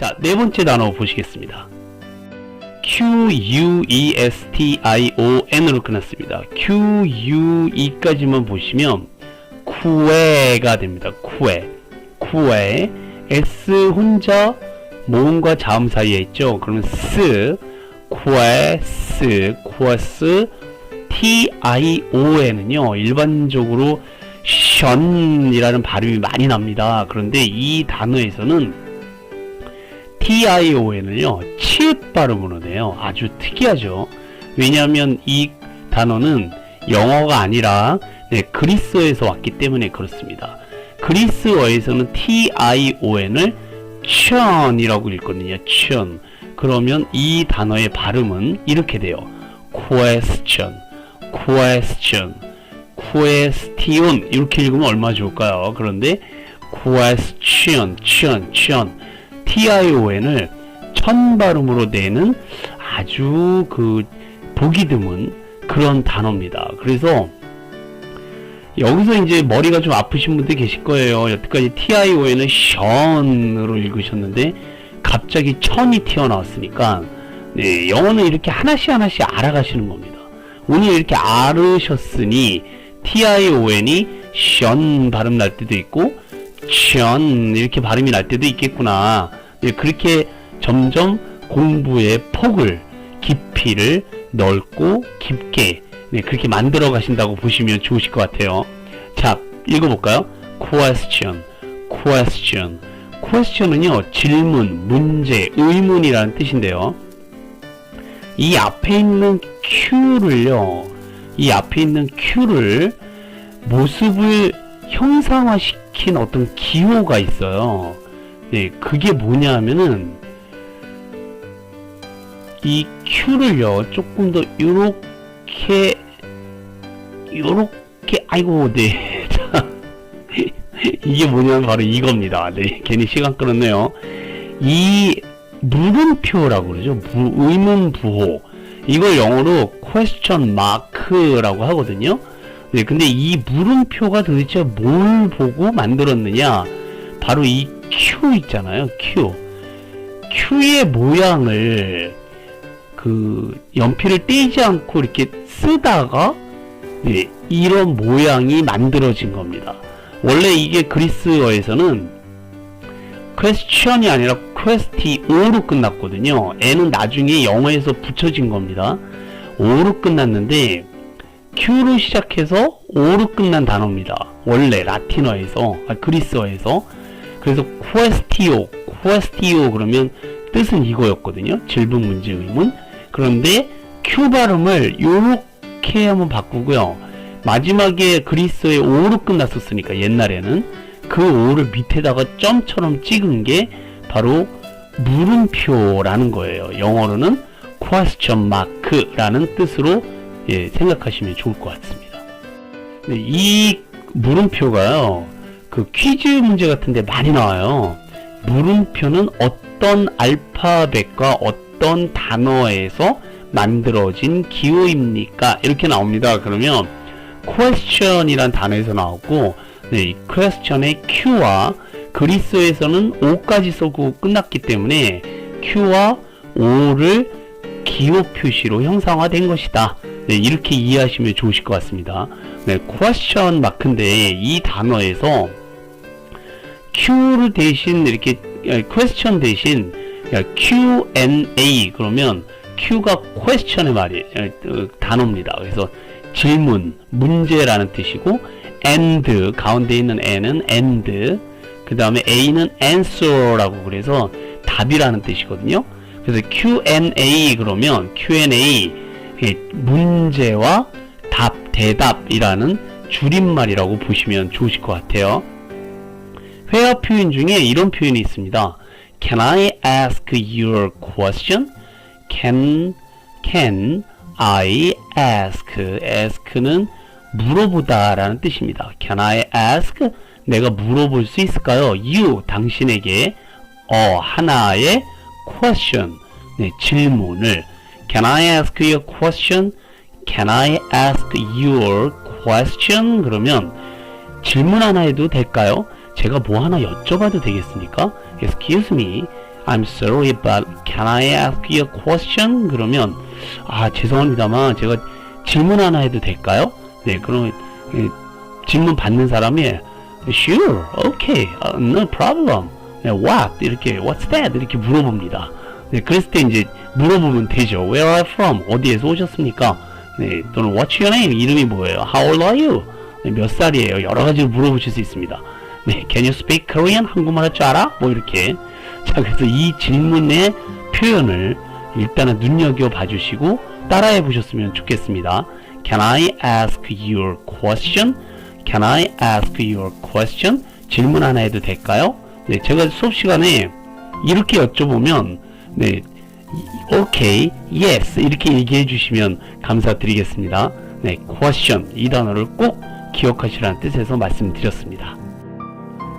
자, 네 번째 단어 보시겠습니다. Question으로 끝났습니다. Que까지만 보시면 쿠에가 됩니다. 쿠에 S 혼자 모음과 자음 사이에 있죠. 그러면 퀘스 TION은요 일반적으로 션이라는 발음이 많이 납니다. 그런데 이 단어에서는 TION을요 치읓 발음으로 내요. 아주 특이하죠. 왜냐하면 이 단어는 영어가 아니라 그리스어에서 왔기 때문에 그렇습니다. 그리스어에서는 TION을 션이라고 읽거든요. 션. 그러면 이 단어의 발음은 이렇게 돼요. question 이렇게 읽으면 얼마나 좋을까요? 그런데 question TION을 천 발음으로 내는 아주 보기 드문 그런 단어입니다. 그래서 여기서 이제 머리가 좀 아프신 분들 계실 거예요. 여태까지 TION을 션으로 읽으셨는데 갑자기 천이 튀어나왔으니까 영어는 이렇게 하나씩 알아가시는 겁니다. 오늘 이렇게 알으셨으니 TION이 션 발음 날 때도 있고 션 이렇게 발음이 날 때도 있겠구나. 그렇게 점점 공부의 폭을 깊이를 넓고 깊게 그렇게 만들어 가신다고 보시면 좋으실 것 같아요. 자, 읽어볼까요? question은요 질문, 문제, 의문이라는 뜻인데요. 이 앞에 있는 Q를 모습을 형상화시킨 어떤 기호가 있어요. 그게 뭐냐 하면은 이 Q를요 조금 더 요렇게 아이고 이게 뭐냐면 바로 이겁니다. 괜히 시간 끌었네요. 이 물음표라고 그러죠. 의문부호. 이걸 영어로 question mark라고 하거든요. 근데 이 물음표가 도대체 뭘 보고 만들었느냐? 바로 이 Q 있잖아요. Q의 모양을 연필을 떼지 않고 이렇게 쓰다가 이런 모양이 만들어진 겁니다. 원래 이게 그리스어에서는 question이 아니라 questio로 끝났거든요. N은 나중에 영어에서 붙여진 겁니다. O로 끝났는데 Q로 시작해서 O로 끝난 단어입니다. 원래 라틴어에서, 그리스어에서. 그래서 questio 그러면 뜻은 이거였거든요. 질문, 문제, 의문. 그런데 Q 발음을 요렇게 한번 바꾸고요. 마지막에 그리스어의 O로 끝났었으니까 옛날에는 그 O를 밑에다가 점처럼 찍은 게 바로 물음표라는 거예요. 영어로는 question mark라는 뜻으로 생각하시면 좋을 것 같습니다. 이 물음표가요 퀴즈 문제 같은데 많이 나와요. 물음표는 어떤 알파벳과 어떤 단어에서 만들어진 기호입니까? 이렇게 나옵니다. 그러면 question이란 단어에서 나왔고, 이 question의 Q와 그리스어에서는 O까지 쓰고 끝났기 때문에 Q와 O를 기호 표시로 형상화된 것이다. 이렇게 이해하시면 좋으실 것 같습니다. question 마크인데 이 단어에서 Q를 대신 이렇게 question 대신 Q&A 그러면 Q가 question의 단어입니다. 그래서 질문, 문제라는 뜻이고 and 가운데 있는 N은 and 그 다음에 A는 answer라고 그래서 답이라는 뜻이거든요. 그래서 Q&A 그러면 Q&A 문제와 답, 대답이라는 줄임말이라고 보시면 좋으실 것 같아요. 회화 표현 중에 이런 표현이 있습니다. Can I ask your question? Can I ask? ask는 물어보다 라는 뜻입니다. Can I ask? 내가 물어볼 수 있을까요? You, 당신에게 하나의 question, 질문을 Can I ask you a question? Can I ask your question? 그러면 질문 하나 해도 될까요? 제가 뭐 하나 여쭤봐도 되겠습니까? Excuse me, I'm sorry, but can I ask you a question? 그러면 죄송합니다만 제가 질문 하나 해도 될까요? 네, 그러면 질문 받는 사람이 Sure, okay, no problem. 네, what? 이렇게 What's that? 이렇게 물어봅니다. 네, 그랬을 때 이제 물어보면 되죠. Where are you from? 어디에서 오셨습니까? 네, 또는 What's your name? 이름이 뭐예요? How old are you? 네, 몇 살이에요? 여러 가지로 물어보실 수 있습니다. 네, Can you speak Korean? 한국말 할 줄 알아? 뭐 이렇게. 자, 그래서 이 질문의 표현을 일단은 눈여겨봐 주시고 따라해 보셨으면 좋겠습니다. Can I ask your question? Can I ask your question? 질문 하나 해도 될까요? 네, 제가 수업 시간에 이렇게 여쭤보면 네, okay, yes 이렇게 얘기해 주시면 감사드리겠습니다. 네, question 이 단어를 꼭 기억하시라는 뜻에서 말씀드렸습니다.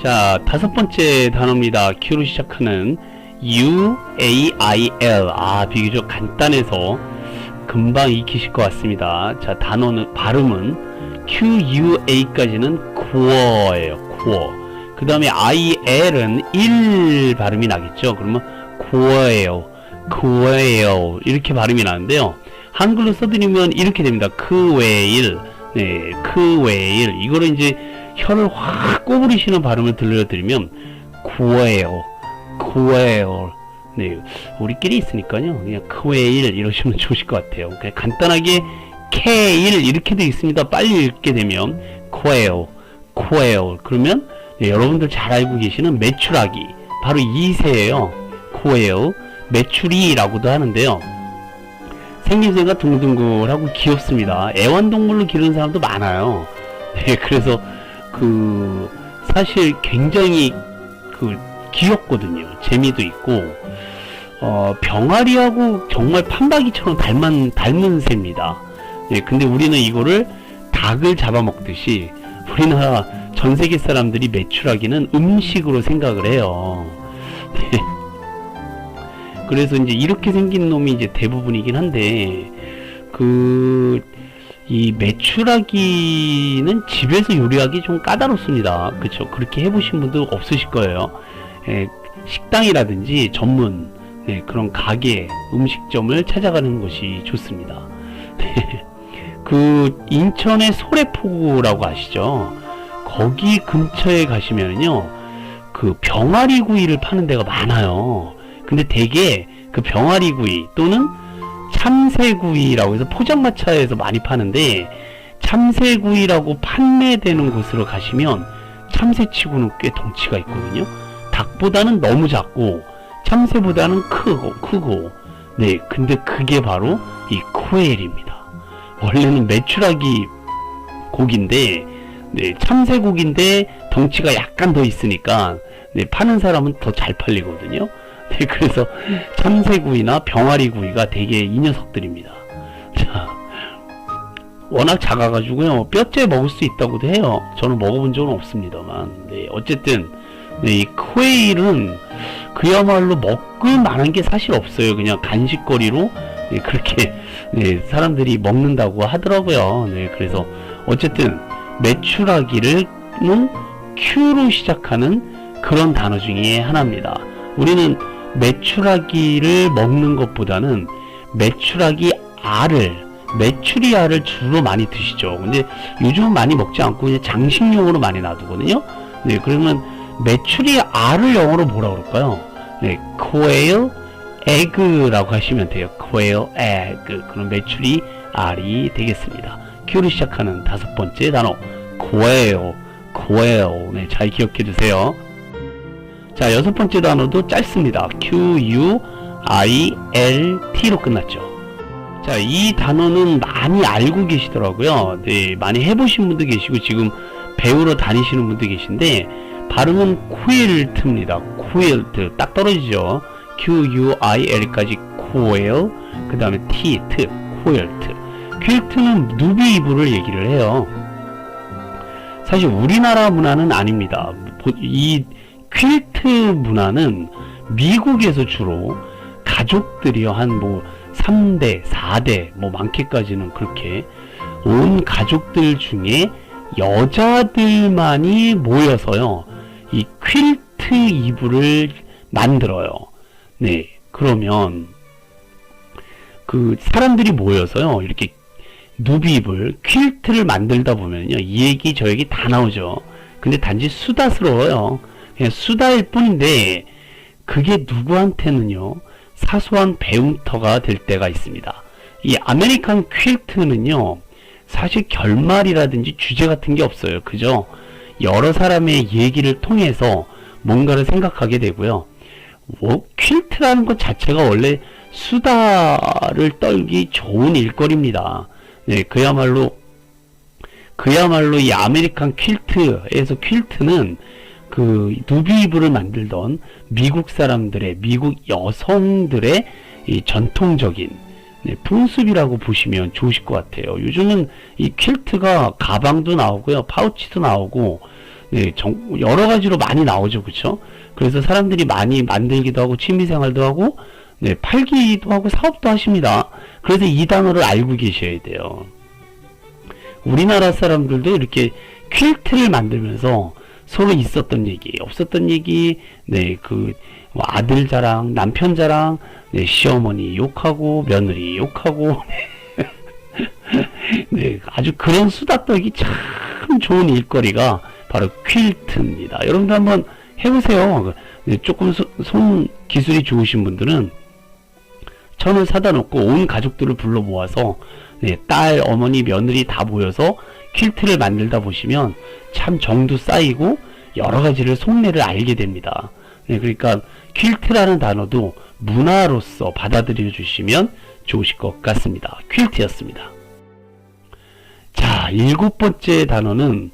자, 다섯 번째 단어입니다. Q로 시작하는 UAIL. 비교적 간단해서 금방 익히실 것 같습니다. 자, 단어는 발음은 QUA까지는 qu어예요. qu어. 그 다음에 IL은 1 발음이 나겠죠. 그러면 qu어예요. qu어예요. 이렇게 발음이 나는데요. 한글로 써드리면 이렇게 됩니다. 크웨일. 네, 크웨일. 이거를 이제 혀를 확 꼬부리시는 발음을 들려드리면 quail, quail. 네, 우리끼리 있으니까요. 그냥 quail 이러시면 좋으실 것 같아요. 그냥 간단하게 quail 이렇게 되어 있습니다. 빨리 읽게 되면 quail, quail. 그러면 네, 여러분들 잘 알고 계시는 메추라기 바로 이세예요. quail, 메추리라고도 하는데요. 생김새가 둥둥글하고 귀엽습니다. 애완동물로 기르는 사람도 많아요. 네, 그래서 사실 굉장히 귀엽거든요. 재미도 있고, 병아리하고 정말 판박이처럼 닮은 새입니다. 네, 근데 우리는 이거를 닭을 잡아먹듯이 우리나라 전 세계 사람들이 메추라기는 음식으로 생각을 해요. 네. 그래서 이제 이렇게 생긴 놈이 이제 대부분이긴 한데, 이 메추라기는 집에서 요리하기 좀 까다롭습니다. 그쵸? 그렇게 해보신 분도 없으실 거예요. 식당이라든지 전문 그런 가게, 음식점을 찾아가는 것이 좋습니다. 인천의 소래포구라고 아시죠? 거기 근처에 가시면은요, 병아리구이를 파는 데가 많아요. 근데 대개 병아리구이 또는 참새구이라고 해서 포장마차에서 많이 파는데, 참새구이라고 판매되는 곳으로 가시면 참새치고는 꽤 덩치가 있거든요. 닭보다는 너무 작고 참새보다는 크고 네, 근데 그게 바로 이 쿠엘입니다. 원래는 메추라기 고기인데 네, 참새고기인데 덩치가 약간 더 있으니까 네, 파는 사람은 더 잘 팔리거든요. 네, 그래서 참새구이나 병아리구이가 되게 이 녀석들입니다. 자, 워낙 작아가지고요, 뼈째 먹을 수 있다고도 해요. 저는 먹어본 적은 없습니다만. 네, 어쨌든 네, 이 퀘일은 그야말로 먹을 만한 게 사실 없어요. 그냥 간식거리로 네, 그렇게 네, 사람들이 먹는다고 하더라고요. 네, 그래서 어쨌든 메추라기는 Q로 시작하는 그런 단어 중에 하나입니다. 우리는 메추라기를 먹는 것보다는 메추라기 메추리알을 주로 많이 드시죠. 근데 요즘은 많이 먹지 않고 그냥 장식용으로 많이 놔두거든요. 네, 그러면 메추리알을 영어로 뭐라 그럴까요? 네, quail egg라고 하시면 돼요. quail egg. 그럼 메추리알이 되겠습니다. Q로 시작하는 다섯 번째 단어 quail. 네, 잘 기억해 두세요. 자, 여섯 번째 단어도 짧습니다. QUILT로 끝났죠. 자, 이 단어는 많이 알고 계시더라고요. 네, 많이 해보신 분도 계시고 지금 배우러 다니시는 분도 계신데 발음은 퀼트입니다. 퀼트 딱 떨어지죠. QUIL까지 퀼, 그 다음에 퀼트. 퀼트는 누비 이불을 얘기를 해요. 사실 우리나라 문화는 아닙니다. 이 퀼트 문화는 미국에서 주로 가족들이요, 한 3대, 4대, 많게까지는 그렇게 온 가족들 중에 여자들만이 모여서요, 이 퀼트 이불을 만들어요. 네, 그러면 그 사람들이 모여서요, 이렇게 누비입을, 퀼트를 만들다 보면요, 이 얘기 저 얘기 다 나오죠. 근데 단지 수다스러워요. 그냥 수다일 뿐인데 그게 누구한테는요, 사소한 배움터가 될 때가 있습니다. 이 아메리칸 퀼트는요, 사실 결말이라든지 주제 같은 게 없어요. 그죠? 여러 사람의 얘기를 통해서 뭔가를 생각하게 되고요. 퀼트라는 것 자체가 원래 수다를 떨기 좋은 일거리입니다. 네, 그야말로 이 아메리칸 퀼트에서, 퀼트는 그 누비이브를 만들던 미국 사람들의, 미국 여성들의 이 전통적인, 네, 풍습이라고 보시면 좋으실 것 같아요. 요즘은 이 퀼트가 가방도 나오고요, 파우치도 나오고, 네, 여러 가지로 많이 나오죠, 그쵸? 그래서 사람들이 많이 만들기도 하고, 취미생활도 하고, 네, 팔기도 하고, 사업도 하십니다. 그래서 이 단어를 알고 계셔야 돼요. 우리나라 사람들도 이렇게 퀼트를 만들면서 서로 있었던 얘기, 없었던 얘기, 네, 뭐 아들 자랑, 남편 자랑, 네, 시어머니 욕하고, 며느리 욕하고, 네, 아주 그런 수다 떨기 참 좋은 일거리가 바로 퀼트입니다. 여러분들 한번 해보세요. 네, 조금 손 기술이 좋으신 분들은 천을 사다 놓고 온 가족들을 불러 모아서, 네, 딸, 어머니, 며느리 다 모여서 퀼트를 만들다 보시면 참 정도 쌓이고 여러 가지를 속내를 알게 됩니다. 네, 그러니까 퀼트라는 단어도 문화로서 받아들여 주시면 좋으실 것 같습니다. 퀼트였습니다. 자, 7번째 단어는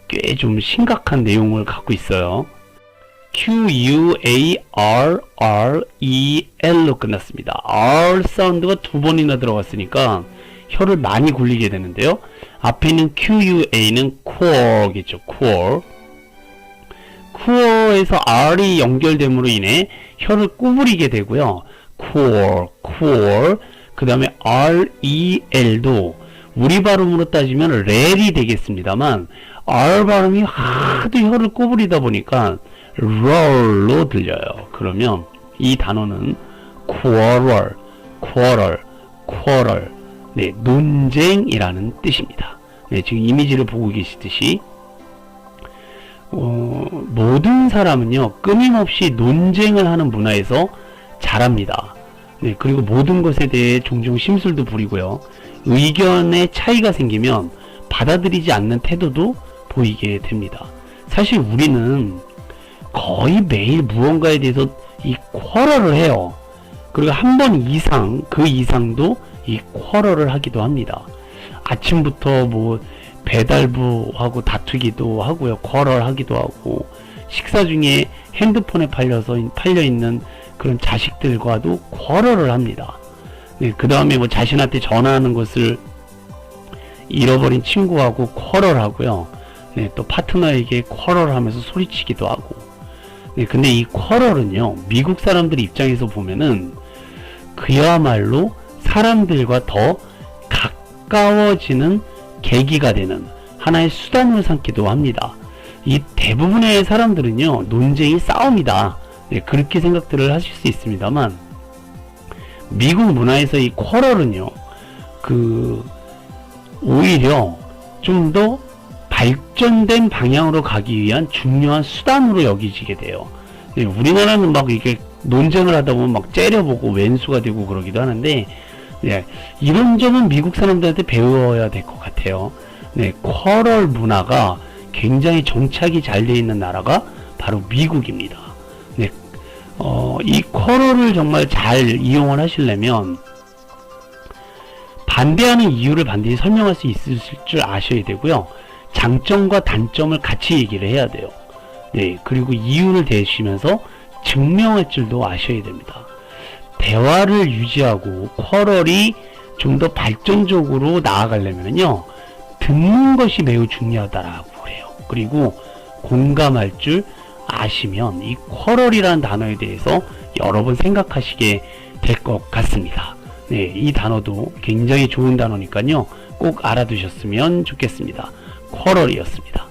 꽤 좀 심각한 내용을 갖고 있어요. Q-U-A-R-R-E-L로 끝났습니다. R 사운드가 2번이나 들어갔으니까 혀를 많이 굴리게 되는데요. 앞에 있는 QUA는 core겠죠. core. core에서 R이 연결됨으로 인해 혀를 구부리게 되고요. core. 그 다음에 REL도 우리 발음으로 따지면 렐이 되겠습니다만, R 발음이 하도 혀를 구부리다 보니까 roll로 들려요. 그러면 이 단어는 quarrel. 네, 논쟁이라는 뜻입니다. 네, 지금 이미지를 보고 계시듯이 모든 사람은요, 끊임없이 논쟁을 하는 문화에서 자랍니다. 네, 그리고 모든 것에 대해 종종 심술도 부리고요. 의견의 차이가 생기면 받아들이지 않는 태도도 보이게 됩니다. 사실 우리는 거의 매일 무언가에 대해서 이 쿼러를 해요. 그리고 한 번 이상, 그 이상도 이 쿼러를 하기도 합니다. 아침부터 뭐 배달부하고 다투기도 하고요. 쿼러를 하기도 하고, 식사 중에 핸드폰에 팔려있는 그런 자식들과도 쿼러를 합니다. 네, 그 다음에 뭐 자신한테 전화하는 것을 잃어버린 친구하고 쿼러를 하고요. 네, 또 파트너에게 쿼러를 하면서 소리치기도 하고. 네, 근데 이 쿼러는요, 미국 사람들 입장에서 보면은 그야말로 사람들과 더 가까워지는 계기가 되는 하나의 수단으로 삼기도 합니다. 이 대부분의 사람들은요, 논쟁이 싸움이다. 네, 그렇게 생각들을 하실 수 있습니다만, 미국 문화에서 이 쿼러는요, 오히려 좀 더 발전된 방향으로 가기 위한 중요한 수단으로 여기지게 돼요. 네, 우리나라는 막 이게 논쟁을 하다 보면 막 째려보고 왼수가 되고 그러기도 하는데, 네, 이런 점은 미국 사람들한테 배워야 될 것 같아요. 네, 쿼럴 문화가 굉장히 정착이 잘 되어 있는 나라가 바로 미국입니다. 네, 이 쿼럴을 정말 잘 이용을 하시려면 반대하는 이유를 반드시 설명할 수 있을 줄 아셔야 되고요. 장점과 단점을 같이 얘기를 해야 돼요. 네, 그리고 이유를 대시면서 증명할 줄도 아셔야 됩니다. 대화를 유지하고 쿼럴이 좀 더 발전적으로 나아가려면요, 듣는 것이 매우 중요하다라고 그래요. 그리고 공감할 줄 아시면 이 쿼럴이라는 단어에 대해서 여러 번 생각하시게 될 것 같습니다. 네, 이 단어도 굉장히 좋은 단어니까요, 꼭 알아두셨으면 좋겠습니다. 쿼럴이었습니다.